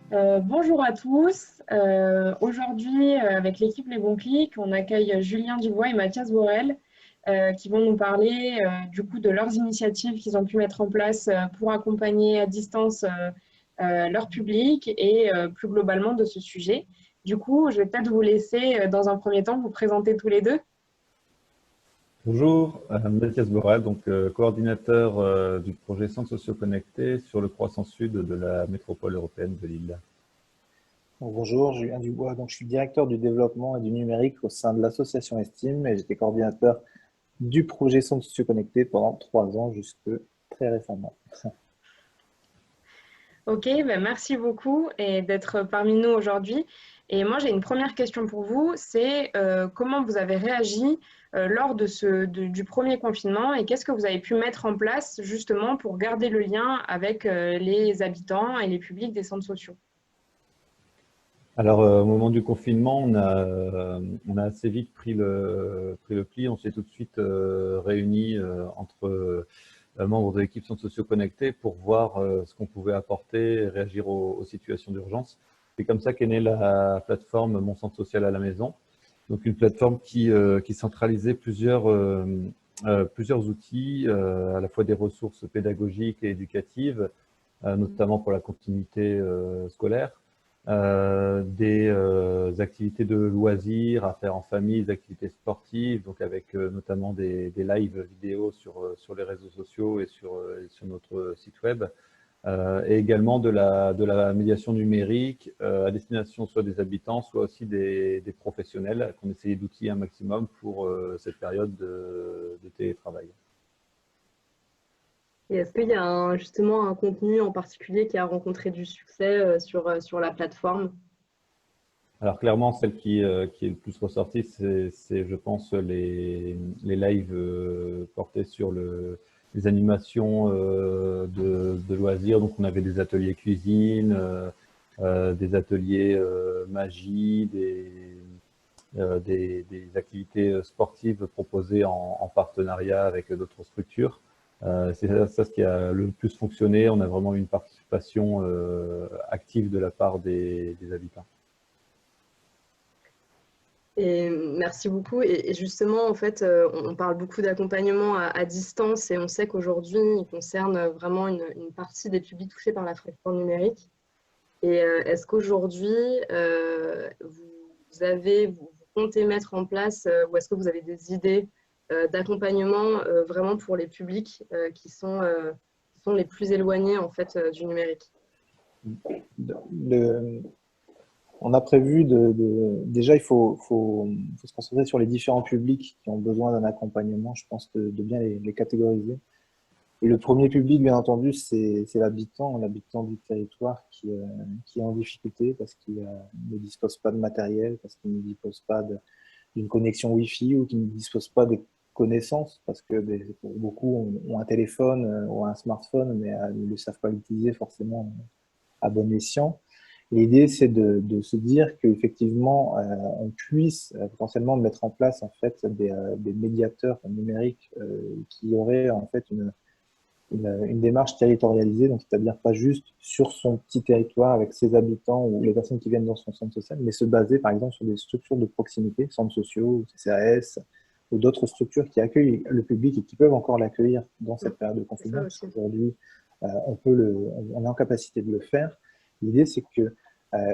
Bonjour à tous. Aujourd'hui, avec l'équipe Les Bons Clics, on accueille Julien Dubois et Mathias Borel qui vont nous parler du coup de leurs initiatives qu'ils ont pu mettre en place pour accompagner à distance leur public et plus globalement de ce sujet. Du coup, je vais peut-être vous laisser dans un premier temps vous présenter tous les deux. Bonjour, Mathias Borel, coordinateur du projet Centres sociaux connectés sur le croissant sud de la métropole européenne de Lille. Bonjour, Julien Dubois. Je suis directeur du développement et du numérique au sein de l'association Estime et j'étais coordinateur du projet Centres sociaux connectés pendant 3 ans jusque très récemment. Ok, ben merci beaucoup et d'être parmi nous aujourd'hui. Et moi, j'ai une première question pour vous, c'est comment vous avez réagi lors du premier confinement et qu'est-ce que vous avez pu mettre en place justement pour garder le lien avec les habitants et les publics des centres sociaux? Alors, au moment du confinement, on a assez vite pris le pli. On s'est tout de suite réunis entre membres de l'équipe Centres sociaux connectés pour voir ce qu'on pouvait apporter et réagir aux situations d'urgence. C'est comme ça qu'est née la plateforme Mon Centre social à la maison. Donc, une plateforme qui centralisait plusieurs outils, à la fois des ressources pédagogiques et éducatives, notamment pour la continuité scolaire, des activités de loisirs à faire en famille, des activités sportives, donc avec notamment des lives vidéo sur les réseaux sociaux et sur notre site web, et également de la médiation numérique à destination soit des habitants, soit aussi des professionnels qu'on essayait d'outiller un maximum pour cette période de télétravail. Et est-ce qu'il y a justement un contenu en particulier qui a rencontré du succès sur la plateforme? Alors clairement, celle qui est le plus ressortie, je pense, les lives portés sur les animations de loisirs. Donc on avait des ateliers cuisine, des ateliers magie, des activités sportives proposées en partenariat avec d'autres structures. C'est ça ce qui a le plus fonctionné. On a vraiment eu une participation active de la part des habitants. Et merci beaucoup. Et justement, en fait, on parle beaucoup d'accompagnement à distance et on sait qu'aujourd'hui, il concerne vraiment une partie des publics touchés par la fracture numérique. Et est-ce qu'aujourd'hui, vous comptez mettre en place ou est-ce que vous avez des idées d'accompagnement vraiment pour les publics qui sont les plus éloignés en fait, du numérique? Le- on a prévu déjà, il faut se concentrer sur les différents publics qui ont besoin d'un accompagnement, je pense, de bien les catégoriser. Et le premier public, bien entendu, c'est l'habitant du territoire qui est en difficulté parce qu'il ne dispose pas de matériel, parce qu'il ne dispose pas d'une connexion Wi-Fi ou qui ne dispose pas de connaissances, parce que pour beaucoup ont un téléphone ou un smartphone, mais ne le savent pas l'utiliser forcément à bon escient. L'idée, c'est de se dire qu'effectivement, on puisse potentiellement mettre en place en fait des médiateurs numériques qui auraient en fait une démarche territorialisée, donc c'est-à-dire pas juste sur son petit territoire avec ses habitants ou les personnes qui viennent dans son centre social, mais se baser par exemple sur des structures de proximité, centres sociaux, CCAS, ou d'autres structures qui accueillent le public et qui peuvent encore l'accueillir dans cette période de C'est ça confinement, parce aussi. qu'aujourd'hui, on est en capacité de le faire. L'idée, c'est que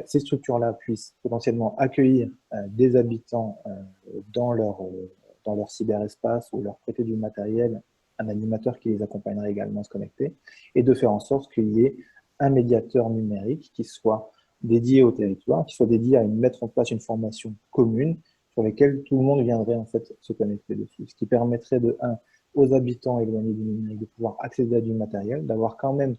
ces structures-là puissent potentiellement accueillir des habitants dans leur cyberespace ou leur prêter du matériel, un animateur qui les accompagnerait également à se connecter, et de faire en sorte qu'il y ait un médiateur numérique qui soit dédié au territoire, qui soit dédié à mettre en place une formation commune sur laquelle tout le monde viendrait en fait se connecter dessus. Ce qui permettrait aux habitants éloignés du numérique de pouvoir accéder à du matériel, d'avoir quand même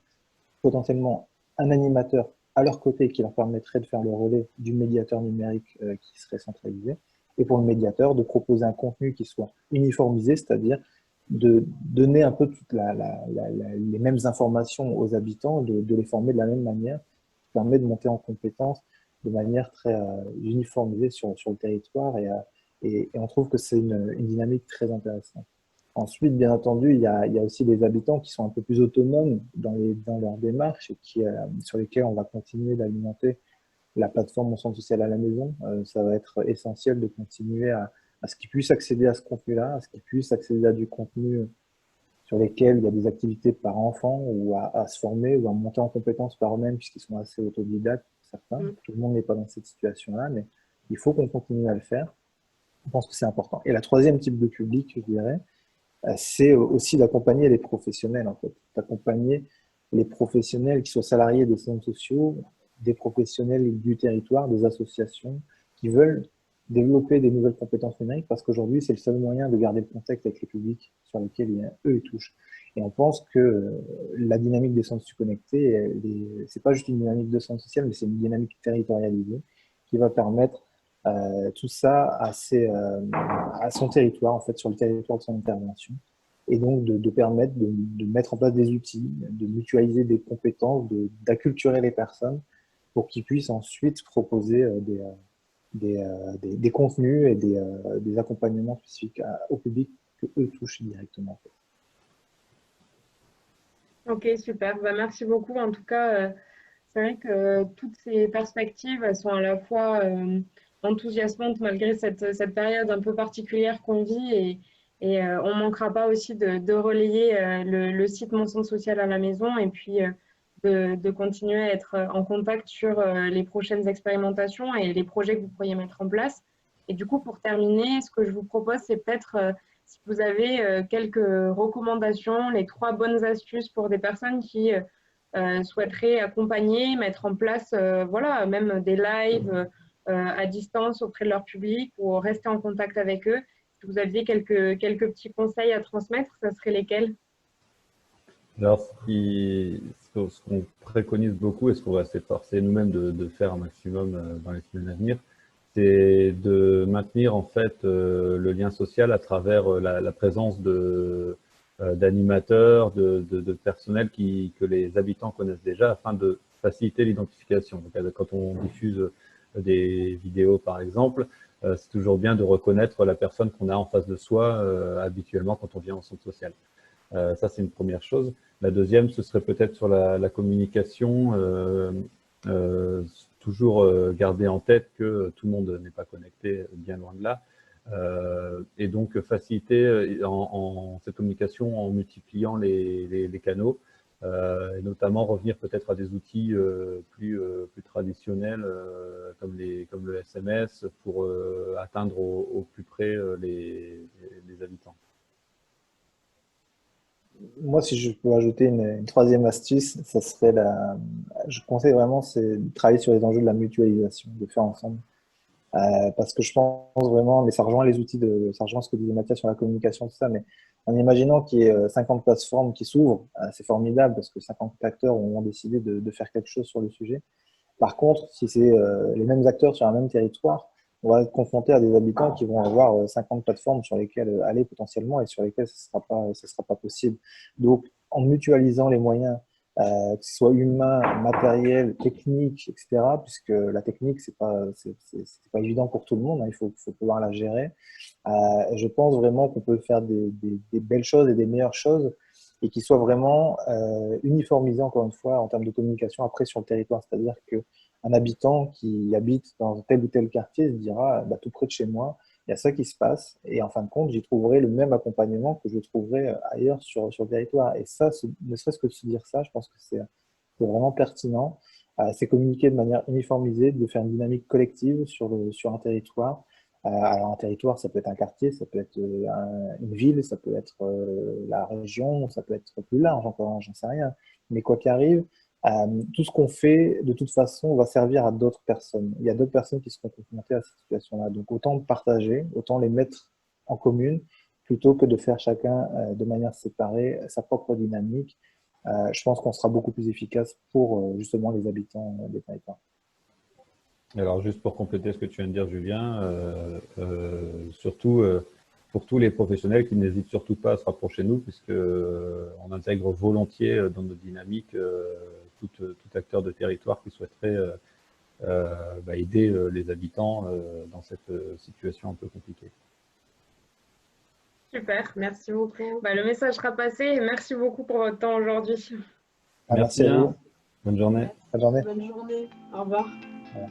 potentiellement un animateur à leur côté qui leur permettrait de faire le relais du médiateur numérique qui serait centralisé, et pour le médiateur de proposer un contenu qui soit uniformisé, c'est-à-dire de donner un peu les mêmes informations aux habitants, de les former de la même manière, qui permet de monter en compétence de manière très uniformisée sur le territoire, et on trouve que c'est une dynamique très intéressante. Ensuite, bien entendu, il y a aussi des habitants qui sont un peu plus autonomes dans leur démarche et sur lesquels on va continuer d'alimenter la plateforme Mon Centre Social à la maison. Ça va être essentiel de continuer à ce qu'ils puissent accéder à ce contenu-là, à ce qu'ils puissent accéder à du contenu sur lesquels il y a des activités par enfant ou à se former ou à monter en compétences par eux-mêmes puisqu'ils sont assez autodidactes, certains. Tout le monde n'est pas dans cette situation-là, mais il faut qu'on continue à le faire. Je pense que c'est important. Et la troisième type de public, je dirais, c'est aussi d'accompagner les professionnels, en fait. D'accompagner les professionnels qui sont salariés des centres sociaux, des professionnels du territoire, des associations qui veulent développer des nouvelles compétences numériques parce qu'aujourd'hui, c'est le seul moyen de garder le contact avec les publics sur lesquels eux ils touchent. Et on pense que la dynamique des centres sociaux connectés, c'est pas juste une dynamique de centre social, mais c'est une dynamique territorialisée qui va permettre tout ça à son territoire, en fait, sur le territoire de son intervention, et donc de permettre de mettre en place des outils, de mutualiser des compétences, d'acculturer les personnes pour qu'ils puissent ensuite proposer des contenus et des accompagnements spécifiques au public que eux touchent directement. En fait. Ok, super. Bah, merci beaucoup. En tout cas, c'est vrai que toutes ces perspectives, elles sont à la fois enthousiasmantes malgré cette période un peu particulière qu'on vit et on ne manquera pas aussi de relayer le site Mon Centre Social à la maison et puis de continuer à être en contact sur les prochaines expérimentations et les projets que vous pourriez mettre en place. Et du coup, pour terminer, ce que je vous propose, c'est peut-être si vous avez quelques recommandations, les 3 bonnes astuces pour des personnes qui souhaiteraient accompagner, mettre en place voilà, même des lives à distance auprès de leur public ou rester en contact avec eux. Si vous aviez quelques petits conseils à transmettre, ça serait lesquels? Alors, ce qu'on préconise beaucoup et ce qu'on va s'efforcer nous-mêmes de faire un maximum dans les semaines à venir, c'est de maintenir en fait le lien social à travers la présence d'animateurs, de personnel que les habitants connaissent déjà afin de faciliter l'identification. Donc, quand on diffuse des vidéos par exemple, c'est toujours bien de reconnaître la personne qu'on a en face de soi habituellement quand on vient en centre social. Ça, c'est une première chose. La deuxième, ce serait peut-être sur la communication, toujours garder en tête que tout le monde n'est pas connecté, bien loin de là. Et donc, faciliter cette communication en multipliant les canaux, et notamment revenir peut-être à des outils plus traditionnels comme le SMS pour atteindre au plus près les habitants. Moi, si je peux ajouter une troisième astuce, ça serait je conseille vraiment, c'est de travailler sur les enjeux de la mutualisation, de faire ensemble. Parce que je pense vraiment, mais ça rejoint les outils ça rejoint ce que disait Mathias sur la communication, tout ça, mais en imaginant qu'il y ait 50 plateformes qui s'ouvrent, c'est formidable parce que 50 acteurs ont décidé de faire quelque chose sur le sujet. Par contre, si c'est les mêmes acteurs sur un même territoire, on va être confronté à des habitants qui vont avoir 50 plateformes sur lesquelles aller potentiellement et sur lesquelles ce sera pas possible. Donc, en mutualisant les moyens, que ce soit humains, matériels, techniques, etc., puisque la technique, c'est pas évident pour tout le monde, hein, faut pouvoir la gérer. Je pense vraiment qu'on peut faire des belles choses et des meilleures choses et qui soient vraiment uniformisés, encore une fois, en termes de communication après sur le territoire. C'est-à-dire qu'un habitant qui habite dans tel ou tel quartier se dira, bah, tout près de chez moi, il y a ça qui se passe, et en fin de compte, j'y trouverai le même accompagnement que je trouverai ailleurs sur le territoire. Et ça, ne serait-ce que de se dire ça, je pense que c'est vraiment pertinent. C'est communiquer de manière uniformisée, de faire une dynamique collective sur un territoire. Alors un territoire, ça peut être un quartier, ça peut être une ville, ça peut être la région, ça peut être plus large encore, j'en sais rien. Mais quoi qu'il arrive, tout ce qu'on fait, de toute façon, va servir à d'autres personnes. Il y a d'autres personnes qui seront confrontées à cette situation-là. Donc autant partager, autant les mettre en commune, plutôt que de faire chacun de manière séparée sa propre dynamique. Je pense qu'on sera beaucoup plus efficace pour justement les habitants des territoires. Alors, juste pour compléter ce que tu viens de dire, Julien, surtout pour tous les professionnels qui n'hésitent surtout pas à se rapprocher de nous, puisqu'on intègre volontiers dans notre dynamique tout acteur de territoire qui souhaiterait aider les habitants dans cette situation un peu compliquée. Super, merci beaucoup. Bah, le message sera passé et merci beaucoup pour votre temps aujourd'hui. Ah, merci à bien. vous. Bonne journée. Bonne journée. Bonne journée. Au revoir. Voilà.